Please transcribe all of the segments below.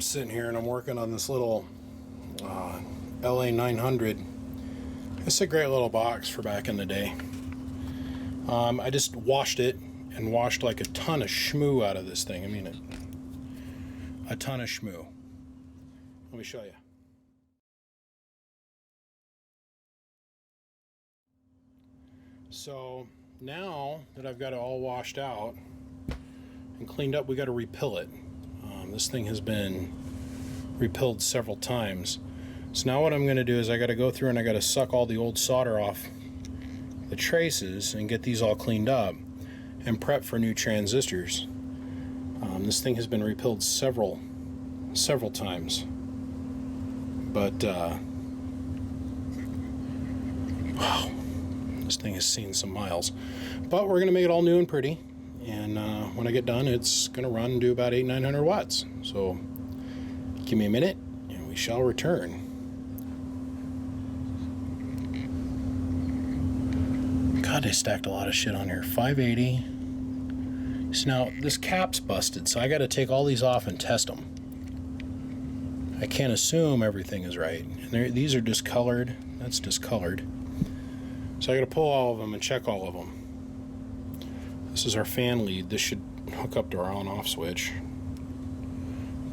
sitting here and I'm working on this little la900. It's a great little box for back in the day. I just washed it and washed like a ton of schmoo out of this thing. I mean, a ton of schmoo. Let me show you. So now that I've got it all washed out and cleaned up, we got to repill it. This thing has been repilled several times. So now what I'm going to do is I got to go through and I got to suck all the old solder off the traces and get these all cleaned up and prep for new transistors. This thing has been repilled several times, but wow, this thing has seen some miles. But we're gonna make it all new and pretty, and when I get done, it's gonna run and do about 800-900 watts. So give me a minute and we shall return. God, they stacked a lot of shit on here. 580. So now this cap's busted, so I got to take all these off and test them. I can't assume everything is right. And these are discolored. That's discolored. So I got to pull all of them and check all of them. This is our fan lead. This should hook up to our on-off switch.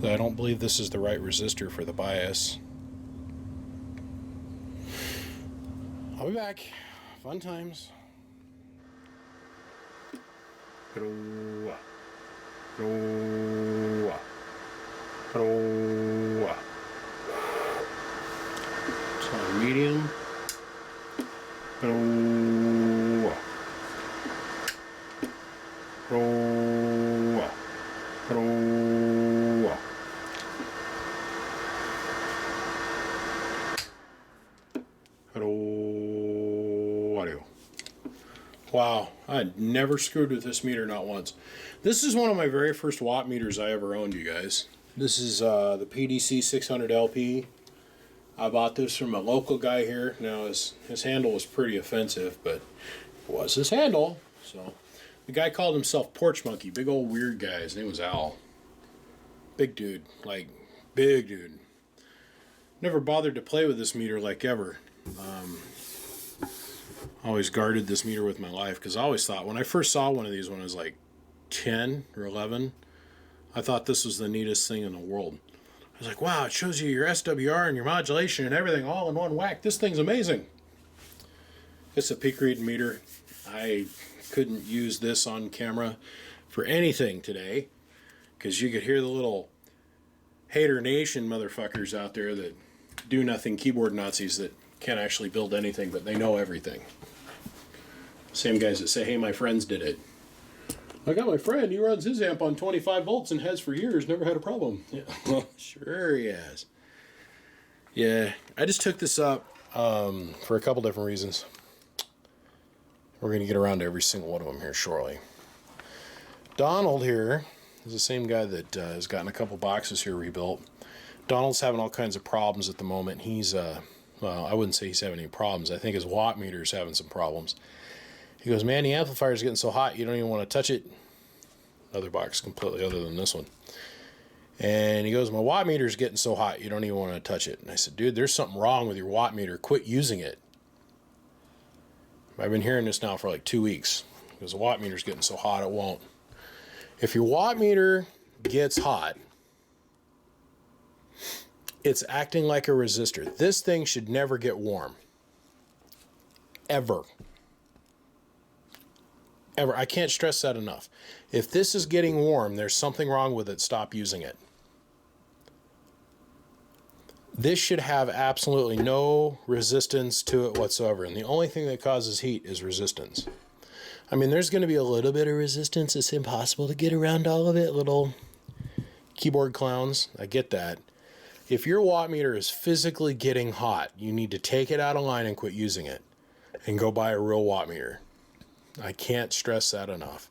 I don't believe this is the right resistor for the bias. I'll be back. Fun times. It's on medium. Wow, I never screwed with this meter, not once. This is one of my very first watt meters I ever owned, you guys. This is the PDC 600 LP. I bought this from a local guy here. Now his handle was pretty offensive, but it was his handle. So the guy called himself Porch Monkey, big old weird guy. His name was Al. Big dude, like big dude. Never bothered to play with this meter like ever. Always guarded this meter with my life because I always thought, when I first saw one of these when I was like 10 or 11, I thought this was the neatest thing in the world. I was like, wow, it shows you your SWR and your modulation and everything all in one whack. This thing's amazing. It's a peak reading meter. I couldn't use this on camera for anything today because you could hear the little hater nation motherfuckers out there that do nothing, keyboard Nazis that can't actually build anything, but they know everything. Same guys that say, hey, my friends did it. I got my friend, he runs his amp on 25 volts and has for years, never had a problem. Yeah, well, sure he has. Yeah, I just took this up for a couple different reasons. We're going to get around to every single one of them here shortly. Donald here is the same guy that has gotten a couple boxes here rebuilt. Donald's having all kinds of problems at the moment. He's, well, I wouldn't say he's having any problems. I think his watt meter is having some problems. He goes, man, the amplifier is getting so hot you don't even want to touch it. Another box completely other than this one. And he goes, my watt meter is getting so hot you don't even want to touch it. And I said, dude, there's something wrong with your watt meter. Quit using it. I've been hearing this now for like 2 weeks. Because the watt meter is getting so hot it won't. If your watt meter gets hot, it's acting like a resistor. This thing should never get warm. Ever. Ever. I can't stress that enough. If this is getting warm, there's something wrong with it. Stop using it. This should have absolutely no resistance to it whatsoever. And the only thing that causes heat is resistance. I mean, there's going to be a little bit of resistance. It's impossible to get around all of it, little keyboard clowns. I get that. If your watt meter is physically getting hot, you need to take it out of line and quit using it. And go buy a real watt meter. I can't stress that enough.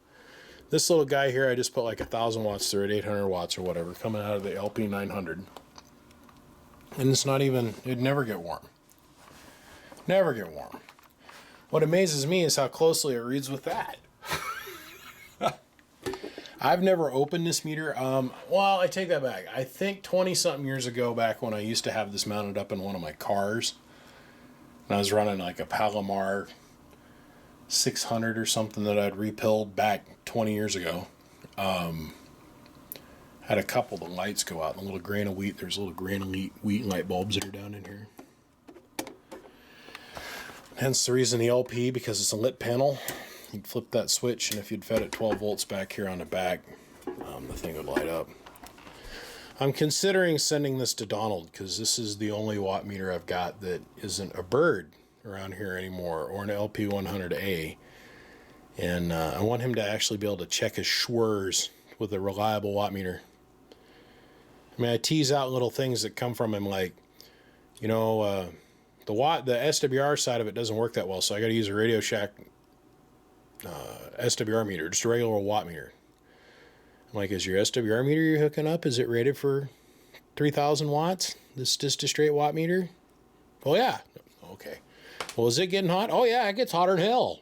This little guy here, I just put like 1,000 watts through it, 800 watts or whatever, coming out of the LP900. And it's not even, it'd never get warm. Never get warm. What amazes me is how closely it reads with that. I've never opened this meter. Well, I take that back. I think 20-something years ago, back when I used to have this mounted up in one of my cars, and I was running like a Palomar 600 or something that I'd repilled back 20 years ago. Had a couple of the lights go out, and a little grain of wheat. There's little grain of wheat light bulbs that are down in here. Hence the reason the LP, because it's a lit panel. You'd flip that switch, and if you'd fed it 12 volts back here on the back, the thing would light up. I'm considering sending this to Donald, because this is the only watt meter I've got that isn't a bird around here anymore, or an LP100A. And I want him to actually be able to check his schwers with a reliable watt meter. I mean, I tease out little things that come from him, like, you know, the SWR side of it doesn't work that well, so I got to use a Radio Shack SWR meter, just a regular watt meter. I'm like, is your SWR meter you're hooking up, is it rated for 3,000 watts? This is just a straight watt meter? Oh, yeah. Okay. Well, is it getting hot? Oh, yeah, it gets hotter than hell.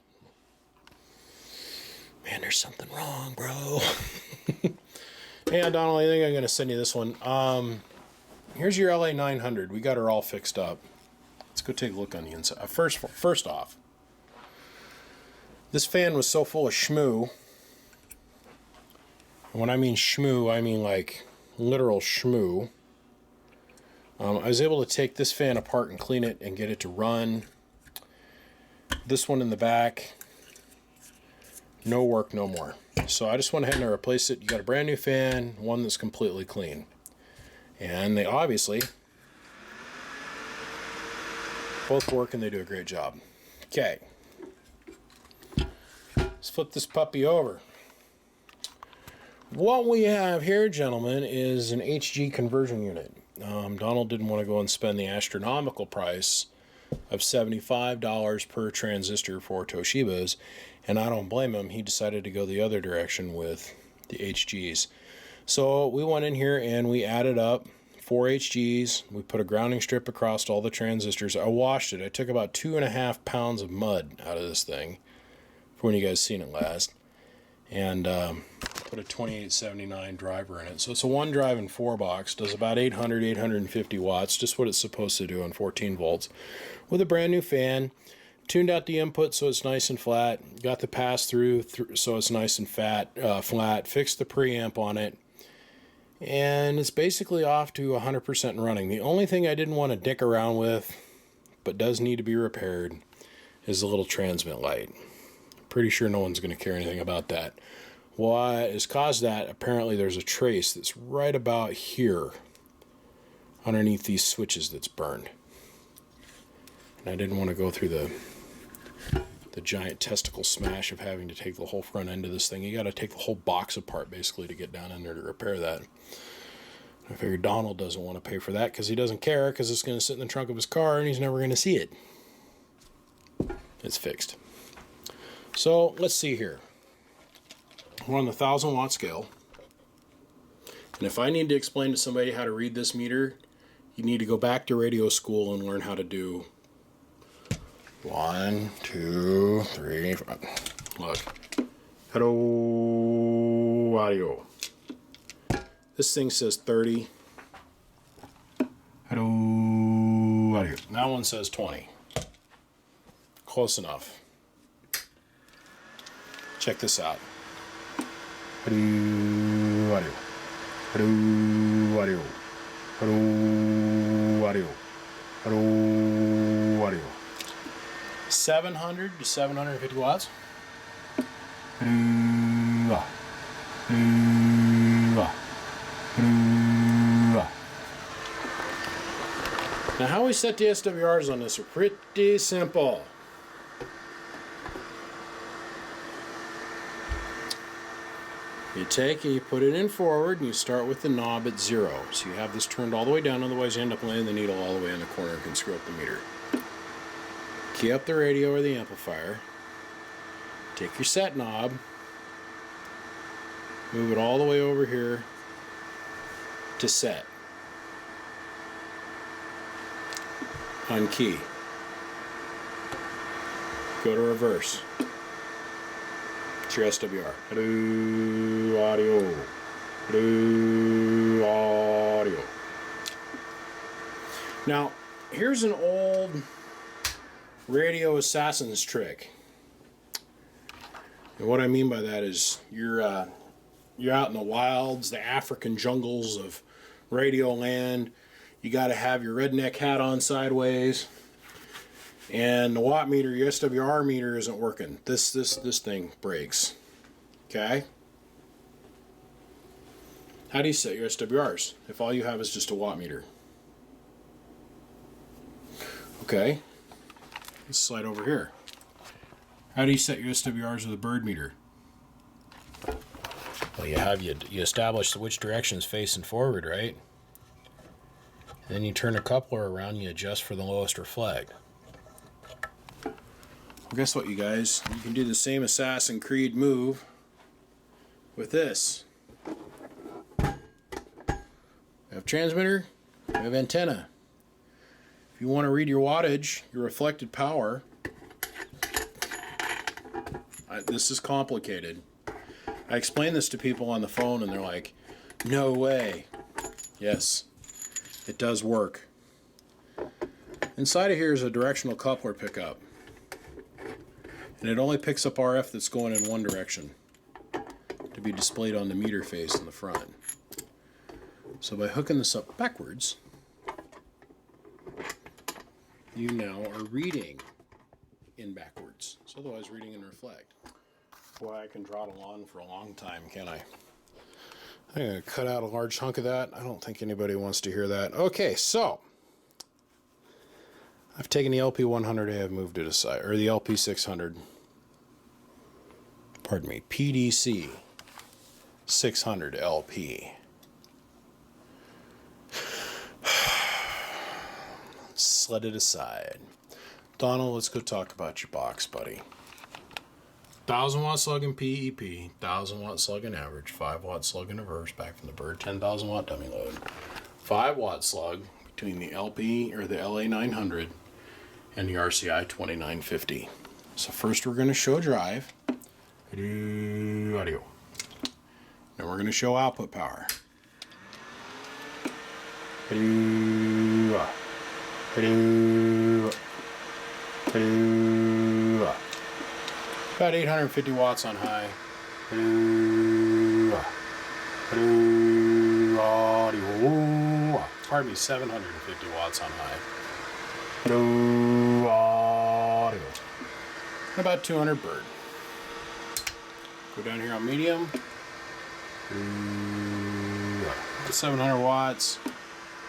Man, there's something wrong, bro. Yeah, Donald, I think I'm going to send you this one. Here's your la900. We got her all fixed up. Let's go take a look on the inside. First off, this fan was so full of shmoo. And when I mean shmoo, I mean like literal shmoo. I was able to take this fan apart and clean it and get it to run. This one in the back, no work, no more. So I just went ahead and replaced it. You got a brand new fan, one that's completely clean. And they obviously both work, and they do a great job. Okay. Let's flip this puppy over. What we have here, gentlemen, is an HG conversion unit. Donald didn't want to go and spend the astronomical price of $75 per transistor for Toshibas, and I don't blame him. He decided to go the other direction with the HGs. So we went in here and we added up 4 HGs. We put a grounding strip across all the transistors. I washed it. I took about 2.5 pounds of mud out of this thing for when you guys seen it last, and put a 2879 driver in it. So it's a 1 drive and 4 box, does about 850 watts, just what it's supposed to do on 14 volts, with a brand new fan. Tuned out the input so it's nice and flat, got the pass through so it's nice and flat, fixed the preamp on it, and it's basically off to 100% and running. The only thing I didn't want to dick around with, but does need to be repaired, is the little transmit light. Pretty sure no one's going to care anything about that. What has caused that, apparently there's a trace that's right about here underneath these switches that's burned. And I didn't want to go through the giant testicle smash of having to take the whole front end of this thing. You got to take the whole box apart basically to get down in there to repair that. I figured Donald doesn't want to pay for that because he doesn't care, because it's going to sit in the trunk of his car and he's never going to see it. It's fixed. So let's see here. We're on the 1,000 watt scale. And if I need to explain to somebody how to read this meter, you need to go back to radio school and learn how to do 1, 2, 3, 4. Look. Hello, audio. This thing says 30. Hello, audio. That one says 20. Close enough. Check this out. Hello, audio. Hello, audio. Hello, audio. Hello, audio. 700 to 750 watts. Now, how we set the SWRs on this are pretty simple. You take and you put it in forward, and you start with the knob at 0. So you have this turned all the way down, otherwise you end up laying the needle all the way in the corner and can screw up the meter. Key up the radio or the amplifier. Take your set knob, move it all the way over here to set. Unkey. Go to reverse. Test your SWR. Hello, audio. Hello, audio. Now, here's an old radio assassin's trick. And what I mean by that is you're out in the wilds, the African jungles of radio land. You got to have your redneck hat on sideways, and the watt meter, your SWR meter, isn't working. This thing breaks. Okay. How do you set your SWRs if all you have is just a watt meter? Okay. Let's slide over here. How do you set your SWRs with a bird meter? Well, you establish which direction is facing forward, right? And then you turn a coupler around, you adjust for the lowest reflect. Well, guess what, you guys? You can do the same Assassin's Creed move with this. We have transmitter, we have antenna. If you want to read your wattage, your reflected power, this is complicated. I explain this to people on the phone and they're like, no way. Yes, it does work. Inside of here is a directional coupler pickup. And it only picks up RF that's going in one direction to be displayed on the meter face in the front. So by hooking this up backwards, you now are reading in backwards. So otherwise reading in reflect. Boy, I can dawdle on for a long time, can't I? I'm going to cut out a large chunk of that. I don't think anybody wants to hear that. Okay, so I've taken the LP100A, I've moved it aside, or the LP600. Pardon me, PDC 600 LP. Slid it aside. Donald, let's go talk about your box, buddy. 1,000 watt slug in PEP, 1,000 watt slug in average, 5 watt slug in reverse back from the bird, 10,000 watt dummy load, 5 watt slug between the LP or the la900 and the RCI 2950. So first we're going to show drive, audio. Then we're going to show output power. About 850 watts on high. Audio. Pardon me, 750 watts on high. Audio. And about 200 bird. Go down here on medium. 700 watts.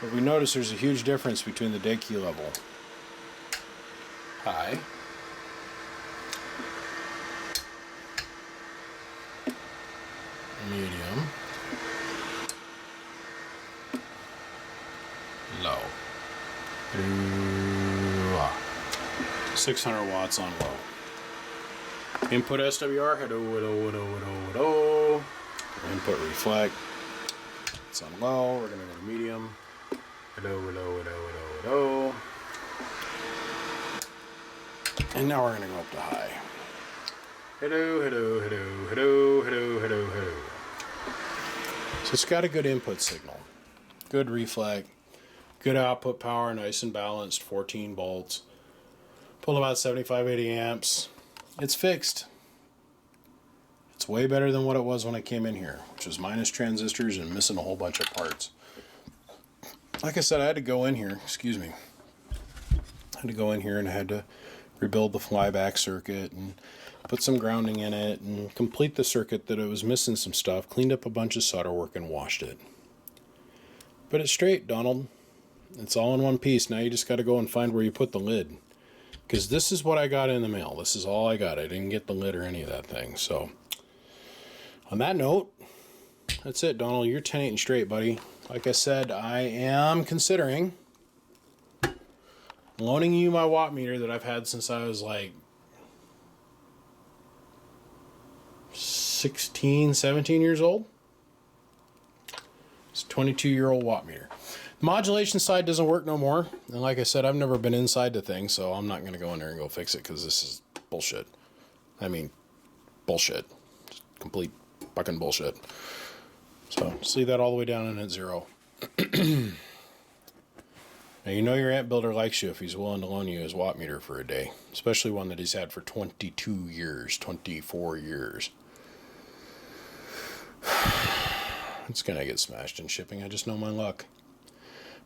But we notice there's a huge difference between the dead key level. High. Medium. Low. 600 watts on low. Input SWR. Hello. Input reflect. It's on low. We're going to go to medium. Hello. And now we're going to go up to high. Hello. So it's got a good input signal, good reflect, good output power, nice and balanced, 14 volts, pull about 75-80 amps. It's fixed. It's way better than what it was when I came in here, which was minus transistors and missing a whole bunch of parts. Like I said, I had to go in here, I had to go in here and I had to rebuild the flyback circuit and put some grounding in it and complete the circuit that it was missing some stuff, cleaned up a bunch of solder work and washed it. But it's straight, Donald. It's all in one piece. Now you just got to go and find where you put the lid. Because this is what I got in the mail. This is all I got. I didn't get the lid or any of that thing. So, on that note, that's it, Donald. You're 10-8 and straight, buddy. Like I said, I am considering loaning you my watt meter that I've had since I was like 16, 17 years old. It's a 22-year-old watt meter. The modulation side doesn't work no more. And like I said, I've never been inside the thing, so I'm not going to go in there and go fix it because this is bullshit. I mean, bullshit. complete fucking bullshit. So just leave that all the way down and at 0. Now, you know your amp builder likes you if he's willing to loan you his watt meter for a day, especially one that he's had for 22 years, 24 years. It's going to get smashed in shipping. I just know my luck.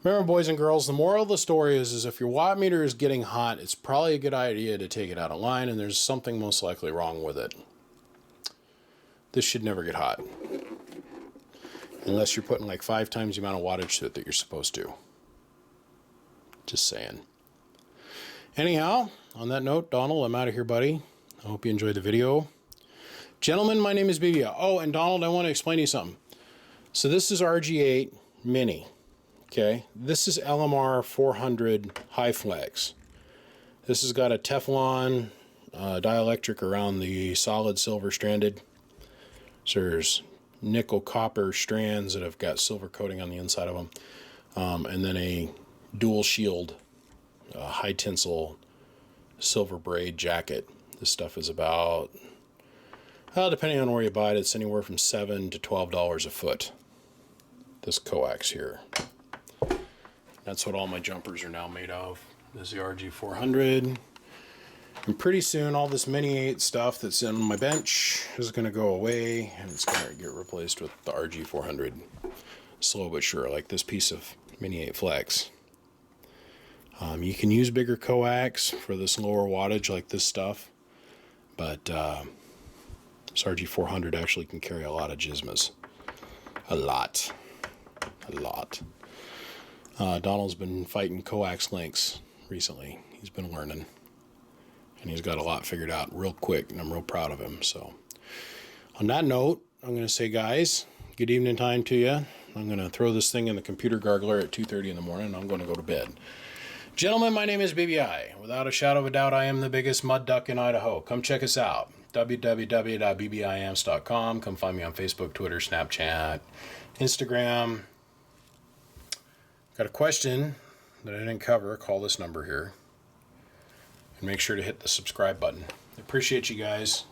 Remember, boys and girls, the moral of the story is if your watt meter is getting hot, it's probably a good idea to take it out of line, and there's something most likely wrong with it. This should never get hot. Unless you're putting like 5 times the amount of wattage to it that you're supposed to. Just saying. Anyhow, on that note, Donald, I'm out of here, buddy. I hope you enjoyed the video. Gentlemen, my name is BB. Oh, and Donald, I want to explain to you something. So this is RG8 Mini. Okay, this is LMR 400 High Flex. This has got a Teflon dielectric around the solid silver stranded. So there's nickel copper strands that have got silver coating on the inside of them. And then a dual shield high tensile silver braid jacket. This stuff is about, well, depending on where you buy it, it's anywhere from $7 to $12 a foot. This coax here. That's what all my jumpers are now made of. This is the RG400. And pretty soon all this Mini 8 stuff that's in my bench is going to go away, and it's going to get replaced with the RG400. Slow but sure, like this piece of Mini 8 Flex. You can use bigger coax for this lower wattage like this stuff, but this RG400 actually can carry a lot of gizmos. A lot. Donald's been fighting coax links recently. He's been learning, and he's got a lot figured out real quick, and I'm real proud of him. So on that note, I'm going to say, guys, good evening time to you. I'm going to throw this thing in the computer gargler at 2:30 in the morning, and I'm going to go to bed. Gentlemen, my name is BBI. Without a shadow of a doubt, I am the biggest mud duck in Idaho. Come check us out. www.bbiamps.com. Come find me on Facebook, Twitter, Snapchat, Instagram. Got a question that I didn't cover. Call this number here. And make sure to hit the subscribe button. I appreciate you guys.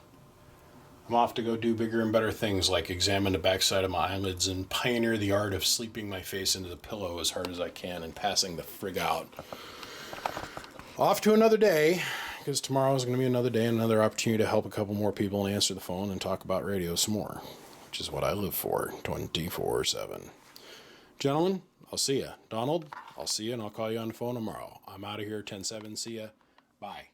I'm off to go do bigger and better things like examine the backside of my eyelids and pioneer the art of sleeping my face into the pillow as hard as I can and passing the frig out. Off to another day, because tomorrow is going to be another day, another opportunity to help a couple more people and answer the phone and talk about radio some more, which is what I live for 24/7. Gentlemen, I'll see ya. Donald, I'll see you, and I'll call you on the phone tomorrow. I'm out of here, 10-7. See ya. Bye.